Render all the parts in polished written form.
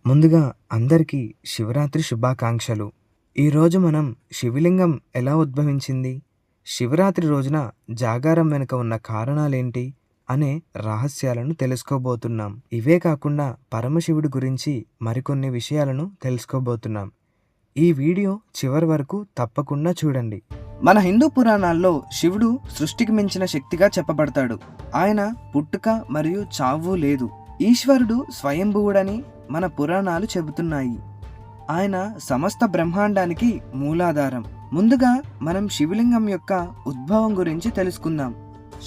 ముందుగా అందరికీ శివరాత్రి శుభాకాంక్షలు. ఈరోజు మనం శివలింగం ఎలా ఉద్భవించింది, శివరాత్రి రోజున జాగారం వెనుక ఉన్న కారణాలేంటి అనే రహస్యాలను తెలుసుకోబోతున్నాం. ఇవే కాకుండా పరమశివుడి గురించి మరికొన్ని విషయాలను తెలుసుకోబోతున్నాం. ఈ వీడియో చివరి వరకు తప్పకుండా చూడండి. మన హిందూ పురాణాల్లో శివుడు సృష్టికి మించిన శక్తిగా చెప్పబడతాడు. ఆయన పుట్టుక మరియు చావు లేదు. ఈశ్వరుడు స్వయంభువుడని మన పురాణాలు చెబుతున్నాయి. ఆయన సమస్త బ్రహ్మాండానికి మూలాధారం. ముందుగా మనం శివలింగం యొక్క ఉద్భవం గురించి తెలుసుకుందాం.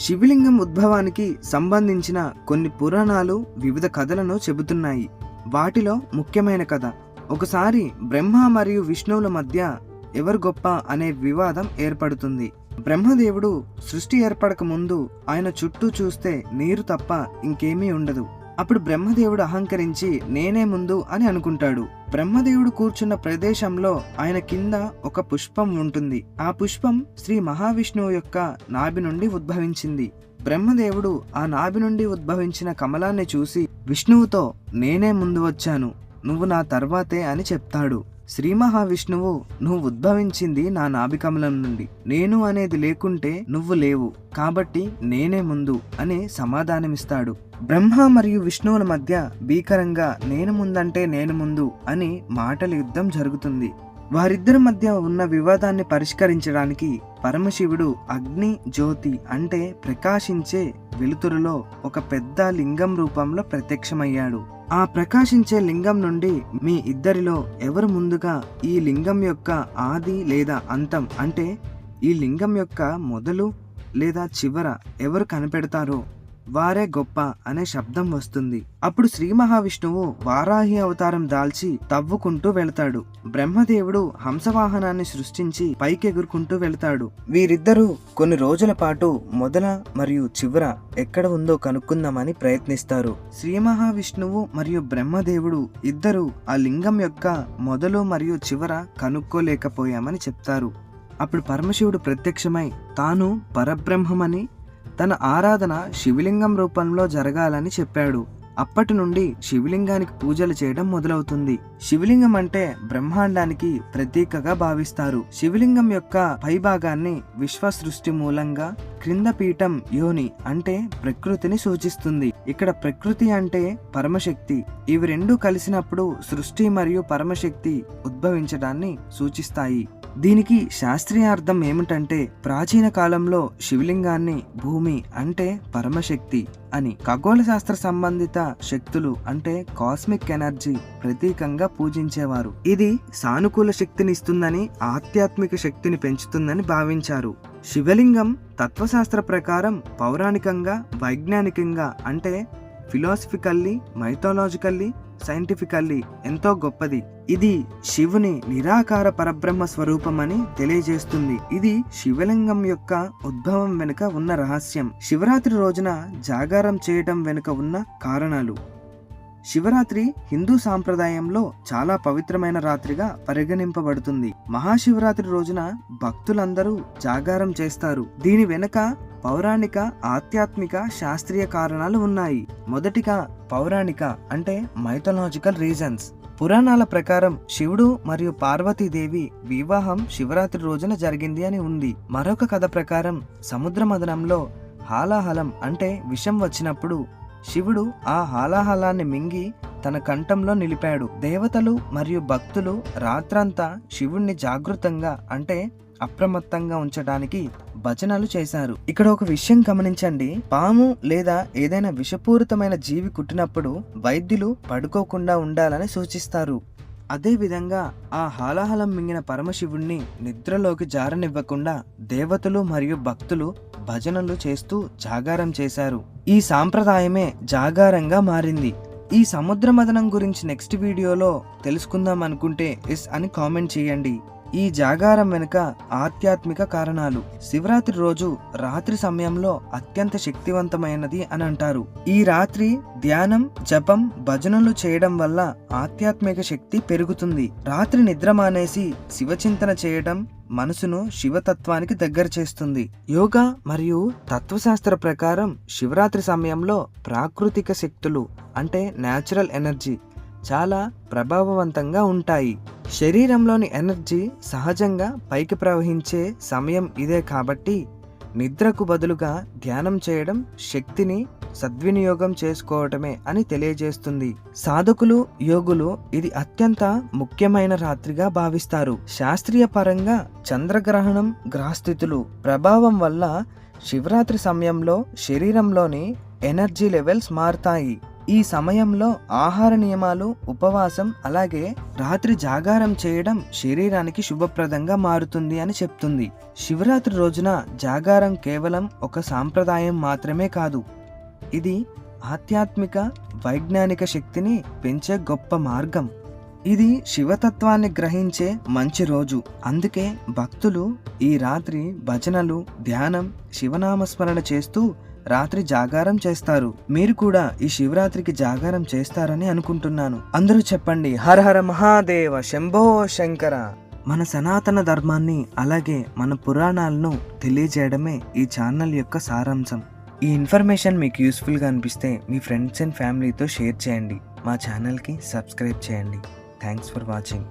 శివలింగం ఉద్భవానికి సంబంధించిన కొన్ని పురాణాలు వివిధ కథలను చెబుతున్నాయి. వాటిలో ముఖ్యమైన కథ, ఒకసారి బ్రహ్మ మరియు విష్ణువుల మధ్య ఎవరు గొప్ప అనే వివాదం ఏర్పడుతుంది. బ్రహ్మదేవుడు సృష్టి ఏర్పడక ముందు ఆయన చుట్టూ చూస్తే నీరు తప్ప ఇంకేమీ ఉండదు. అప్పుడు బ్రహ్మదేవుడు అహంకరించి నేనే ముందు అని అనుకుంటాడు. బ్రహ్మదేవుడు కూర్చున్న ప్రదేశంలో ఆయన కింద ఒక పుష్పం ఉంటుంది. ఆ పుష్పం శ్రీ మహావిష్ణువు యొక్క నాభి నుండి ఉద్భవించింది. బ్రహ్మదేవుడు ఆ నాభి నుండి ఉద్భవించిన కమలాన్ని చూసి విష్ణువుతో నేనే ముందు వచ్చాను, నువ్వు నా తర్వాతే అని చెప్తాడు. శ్రీ మహావిష్ణువు, నువ్వు ఉద్భవించింది నా నాభికమలం నుండి, నేను అనేది లేకుంటే నువ్వు లేవు, కాబట్టి నేనే ముందు అని సమాధానమిస్తాడు. బ్రహ్మ మరియు విష్ణువుల మధ్య భీకరంగా నేను ముందంటే నేను ముందు అని మాటల యుద్ధం జరుగుతుంది. వారిద్దరి మధ్య ఉన్న వివాదాన్ని పరిష్కరించడానికి పరమశివుడు అగ్ని జ్యోతి అంటే ప్రకాశించే వెలుతురులో ఒక పెద్ద లింగం రూపంలో ప్రత్యక్షమయ్యాడు. ఆ ప్రకాశించే లింగం నుండి మీ ఇద్దరిలో ఎవరు ముందుగా ఈ లింగం యొక్క ఆది లేదా అంతం అంటే ఈ లింగం యొక్క మొదలు లేదా చివర ఎవరు కనిపెడతారో వారే గొప్ప అనే శబ్దం వస్తుంది. అప్పుడు శ్రీ మహావిష్ణువు వారాహి అవతారం దాల్చి తవ్వుకుంటూ వెళతాడు. బ్రహ్మదేవుడు హంసవాహనాన్ని సృష్టించి పైకెగురుకుంటూ వెళతాడు. వీరిద్దరూ కొన్ని రోజుల పాటు మొదల మరియు చివర ఎక్కడ ఉందో కనుక్కుందామని ప్రయత్నిస్తారు. శ్రీ మహావిష్ణువు మరియు బ్రహ్మదేవుడు ఇద్దరు ఆ లింగం యొక్క మొదలు మరియు చివర కనుక్కోలేకపోయామని చెప్తారు. అప్పుడు పరమశివుడు ప్రత్యక్షమై తాను పరబ్రహ్మమని, తన ఆరాధన శివలింగం రూపంలో జరగాలని చెప్పాడు. అప్పటి నుండి శివలింగానికి పూజలు చేయడం మొదలవుతుంది. శివలింగం అంటే బ్రహ్మాండానికి ప్రతీకగా భావిస్తారు. శివలింగం యొక్క పైభాగాన్ని విశ్వ సృష్టి మూలంగా, క్రింద పీఠం యోని అంటే ప్రకృతిని సూచిస్తుంది. ఇక్కడ ప్రకృతి అంటే పరమశక్తి. ఇవి రెండు కలిసినప్పుడు సృష్టి మరియు పరమశక్తి ఉద్భవించడాన్ని సూచిస్తాయి. దీనికి శాస్త్రీయ అర్థం ఏమిటంటే ప్రాచీన కాలంలో శివలింగాన్ని భూమి అంటే పరమశక్తి అని, ఖగోళ శాస్త్ర సంబంధిత శక్తులు అంటే కాస్మిక్ ఎనర్జీ ప్రతీకంగా పూజించేవారు. ఇది సానుకూల శక్తిని ఇస్తుందని, ఆధ్యాత్మిక శక్తిని పెంచుతుందని భావించారు. శివలింగం తత్వశాస్త్ర ప్రకారం పౌరాణికంగా, వైజ్ఞానికంగా అంటే ఫిలాసఫికల్లీ, మైథాలజికల్లీ, సైంటిఫికల్లీ ఎంతో గొప్పది. ఇది శివుని నిరాకార పరబ్రహ్మ స్వరూపమని తెలియజేస్తుంది. ఇది శివలింగం యొక్క ఉద్భవం వెనుక ఉన్న రహస్యం. శివరాత్రి రోజున జాగారం చేయడం వెనుక ఉన్న కారణాలు. శివరాత్రి హిందూ సాంప్రదాయంలో చాలా పవిత్రమైన రాత్రిగా పరిగణింపబడుతుంది. మహాశివరాత్రి రోజున భక్తులందరూ జాగారం చేస్తారు. దీని వెనుక పౌరాణిక, ఆధ్యాత్మిక, శాస్త్రీయ కారణాలు ఉన్నాయి. మొదటిగా పౌరాణిక అంటే మైథలాజికల్ రీజన్స్. పురాణాల ప్రకారం శివుడు మరియు పార్వతీదేవి వివాహం శివరాత్రి రోజున జరిగింది అని ఉంది. మరొక కథ ప్రకారం సముద్ర మథనంలో హాలాహలం అంటే విషం వచ్చినప్పుడు శివుడు ఆ హాలాహలాన్ని మింగి తన కంఠంలో నిలిపాడు. దేవతలు మరియు భక్తులు రాత్రంతా శివుణ్ణి జాగృతంగా అంటే అప్రమత్తంగా ఉంచడానికి భజనలు చేశారు. ఇక్కడ ఒక విషయం గమనించండి, పాము లేదా ఏదైనా విషపూరితమైన జీవి కుట్టినప్పుడు వైద్యులు పడుకోకుండా ఉండాలని సూచిస్తారు. అదే విధంగా ఆ హాలాహలం మింగిన పరమశివుణ్ణి నిద్రలోకి జారనివ్వకుండా దేవతలు మరియు భక్తులు భజనలు చేస్తూ జాగారం చేశారు. ఈ సాంప్రదాయమే జాగారంగా మారింది. ఈ సముద్ర మథనం గురించి నెక్స్ట్ వీడియోలో తెలుసుకుందాం అనుకుంటే ఎస్ అని కామెంట్ చేయండి. ఈ జాగారం వెనుక ఆధ్యాత్మిక కారణాలు. శివరాత్రి రోజు రాత్రి సమయంలో అత్యంత శక్తివంతమైనది అని అంటారు. ఈ రాత్రి ధ్యానం, జపం, భజనలు చేయడం వల్ల ఆధ్యాత్మిక శక్తి పెరుగుతుంది. రాత్రి నిద్ర మానేసి శివచింతన చేయడం మనసును శివతత్వానికి దగ్గర చేస్తుంది. యోగా మరియు తత్వశాస్త్ర ప్రకారం శివరాత్రి సమయంలో ప్రాకృతిక శక్తులు అంటే న్యాచురల్ ఎనర్జీ చాలా ప్రభావవంతంగా ఉంటాయి. శరీరంలోని ఎనర్జీ సహజంగా పైకి ప్రవహించే సమయం ఇదే కాబట్టి నిద్రకు బదులుగా ధ్యానం చేయడం శక్తిని సద్వినియోగం చేసుకోవటమే అని తెలియజేస్తుంది. సాధకులు, యోగులు ఇది అత్యంత ముఖ్యమైన రాత్రిగా భావిస్తారు. శాస్త్రీయ పరంగా చంద్రగ్రహణం, గ్రహస్థితులు ప్రభావం వల్ల శివరాత్రి సమయంలో శరీరంలోని ఎనర్జీ లెవెల్స్ మారుతాయి. ఈ సమయంలో ఆహార నియమాలు, ఉపవాసం, అలాగే రాత్రి జాగారం చేయడం శరీరానికి శుభప్రదంగా మారుతుంది అని చెప్తుంది. శివరాత్రి రోజున జాగారం కేవలం ఒక సాంప్రదాయం మాత్రమే కాదు, ఇది ఆధ్యాత్మిక, వైజ్ఞానిక శక్తిని పెంచే గొప్ప మార్గం. ఇది శివతత్వాన్ని గ్రహించే మంచి రోజు. అందుకే భక్తులు ఈ రాత్రి భజనలు, ధ్యానం, శివనామస్మరణ చేస్తూ రాత్రి జాగారం చేస్తారు. మీరు కూడా ఈ శివరాత్రికి జాగారం చేస్తారని అనుకుంటున్నాను. అందరూ చెప్పండి, హర హర మహాదేవ, శంభో శంకర. మన సనాతన ధర్మాన్ని, అలాగే మన పురాణాలను తెలియజేయడమే ఈ ఛానల్ యొక్క సారాంశం. ఈ ఇన్ఫర్మేషన్ మీకు యూస్ఫుల్గా అనిపిస్తే మీ ఫ్రెండ్స్ అండ్ ఫ్యామిలీతో షేర్ చేయండి. మా ఛానల్కి సబ్స్క్రైబ్ చేయండి. Thanks for watching.